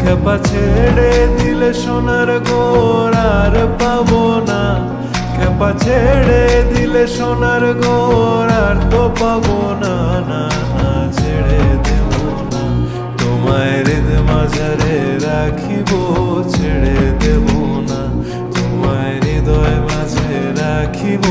খেপা ছেড়ে দিলে সোনার গোর আর পাবো না, খেপা ছেড়ে দিলে সোনার গোর আর তো পাবো না, না না ছেড়ে দেব না। তোমায় হৃদ মাঝারে রাখিব, ছেড়ে দেব না, তোমায় হৃদয় মাঝে রাখিব।